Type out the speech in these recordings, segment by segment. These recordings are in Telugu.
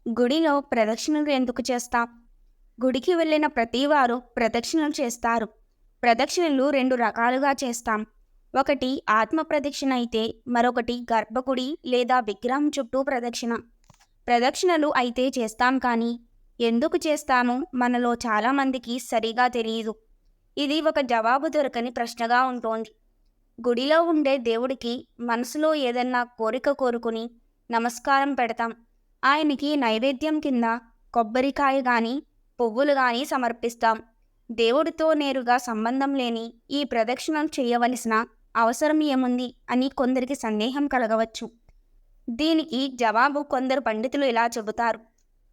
గుడిలో ప్రదక్షిణలు ఎందుకు చేస్తాం? గుడికి వెళ్ళిన ప్రతివారు ప్రదక్షిణలు చేస్తారు. ప్రదక్షిణలు 2 రకాలుగా చేస్తాం. ఒకటి ఆత్మ ప్రదక్షిణ అయితే మరొకటి గర్భగుడి లేదా విగ్రహం చుట్టూ ప్రదక్షిణ. ప్రదక్షిణలు అయితే చేస్తాం కానీ ఎందుకు చేస్తామో మనలో చాలామందికి సరిగా తెలియదు. ఇది ఒక జవాబు దొరకని ప్రశ్నగా ఉంటోంది. గుడిలో ఉండే దేవుడికి మనసులో ఏదన్నా కోరిక కోరుకుని నమస్కారం పెడతాం. ఆయనకి నైవేద్యం కింద కొబ్బరికాయ గాని, పువ్వులు గాని సమర్పిస్తాం. దేవుడితో నేరుగా సంబంధం లేని ఈ ప్రదక్షిణం చేయవలసిన అవసరం ఏముంది అని కొందరికి సందేహం కలగవచ్చు. దీనికి జవాబు కొందరు పండితులు ఇలా చెబుతారు.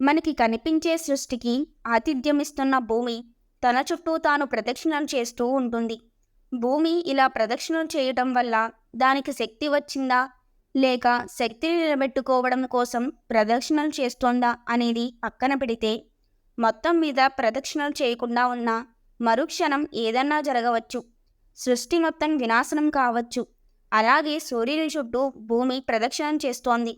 మనకి కనిపించే సృష్టికి ఆతిథ్యమిస్తున్న భూమి తన చుట్టూ తాను ప్రదక్షిణలు చేస్తూ ఉంటుంది. భూమి ఇలా ప్రదక్షిణలు చేయటం వల్ల దానికి శక్తి వచ్చిందా, లేక శక్తిని నిలబెట్టుకోవడం కోసం ప్రదక్షిణలు చేస్తోందా అనేది పక్కన పెడితే, మొత్తం మీద ప్రదక్షిణలు చేయకుండా ఉన్న మరుక్షణం ఏదన్నా జరగవచ్చు. సృష్టి మొత్తం వినాశనం కావచ్చు. అలాగే సూర్యుని చుట్టూ భూమి ప్రదక్షిణం చేస్తోంది.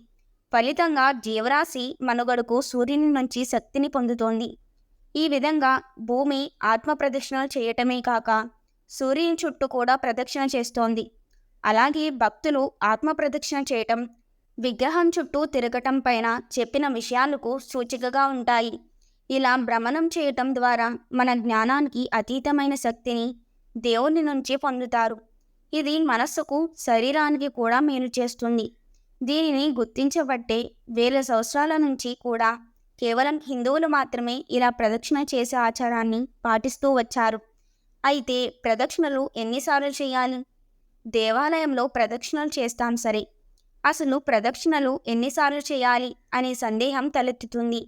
ఫలితంగా జీవరాశి మనుగడకు సూర్యుని నుంచి శక్తిని పొందుతోంది. ఈ విధంగా భూమి ఆత్మ ప్రదక్షిణలు చేయటమే కాక సూర్యుని చుట్టూ కూడా ప్రదక్షిణ చేస్తోంది. అలాగే భక్తులు ఆత్మ ప్రదక్షిణ చేయటం, విగ్రహం చుట్టూ తిరగటం పైన చెప్పిన విషయాలకు సూచికగా ఉంటాయి. ఇలా భ్రమణం చేయటం ద్వారా మన జ్ఞానానికి అతీతమైన శక్తిని దేవుని నుంచి పొందుతారు. ఇది మనస్సుకు, శరీరానికి కూడా మేలు చేస్తుంది. దీనిని గుర్తించబట్టే వేల సంవత్సరాల నుంచి కూడా కేవలం హిందువులు మాత్రమే ఇలా ప్రదక్షిణ చేసే ఆచారాన్ని పాటిస్తూ వచ్చారు. అయితే ప్రదక్షిణలు ఎన్నిసార్లు చేయాలి? దేవాలయంలో ప్రదక్షిణలు చేస్తాం సరే, అసలు ప్రదక్షిణలు ఎన్నిసార్లు చేయాలి అనే సందేహం తలెత్తుతుంది.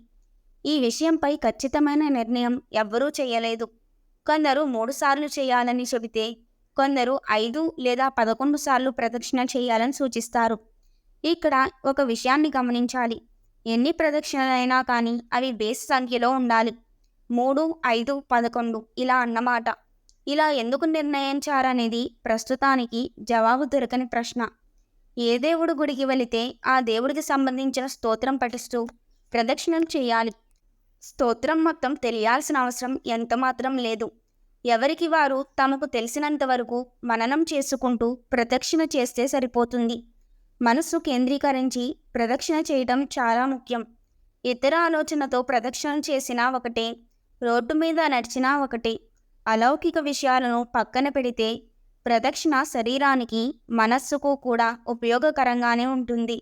ఈ విషయంపై ఖచ్చితమైన నిర్ణయం ఎవ్వరూ చేయలేదు. కొందరు 3 సార్లు చేయాలని చెబితే, కొందరు 5 లేదా 11 సార్లు ప్రదక్షిణ చేయాలని సూచిస్తారు. ఇక్కడ ఒక విషయాన్ని గమనించాలి. ఎన్ని ప్రదక్షిణలైనా కానీ అవి బేస్ సంఖ్యలో ఉండాలి. 3, 5, 11 ఇలా అన్నమాట. ఇలా ఎందుకు నిర్ణయించారనేది ప్రస్తుతానికి జవాబు దొరకని ప్రశ్న. ఏ దేవుడు గుడికి వెళితే ఆ దేవుడికి సంబంధించిన స్తోత్రం పఠిస్తూ ప్రదక్షిణలు చేయాలి. స్తోత్రం మొత్తం తెలియాల్సిన అవసరం ఎంతమాత్రం లేదు. ఎవరికి వారు తమకు తెలిసినంత వరకు మననం చేసుకుంటూ ప్రదక్షిణ చేస్తే సరిపోతుంది. మనస్సు కేంద్రీకరించి ప్రదక్షిణ చేయటం చాలా ముఖ్యం. ఇతర ఆలోచనతో ప్రదక్షిణ చేసినా ఒకటే, రోడ్డు మీద నడిచినా ఒకటే. అలౌకిక విషయాలను పక్కన పెడితే ప్రదక్షిణ శరీరానికి, మనస్సుకు కూడా ఉపయోగకరంగానే ఉంటుంది.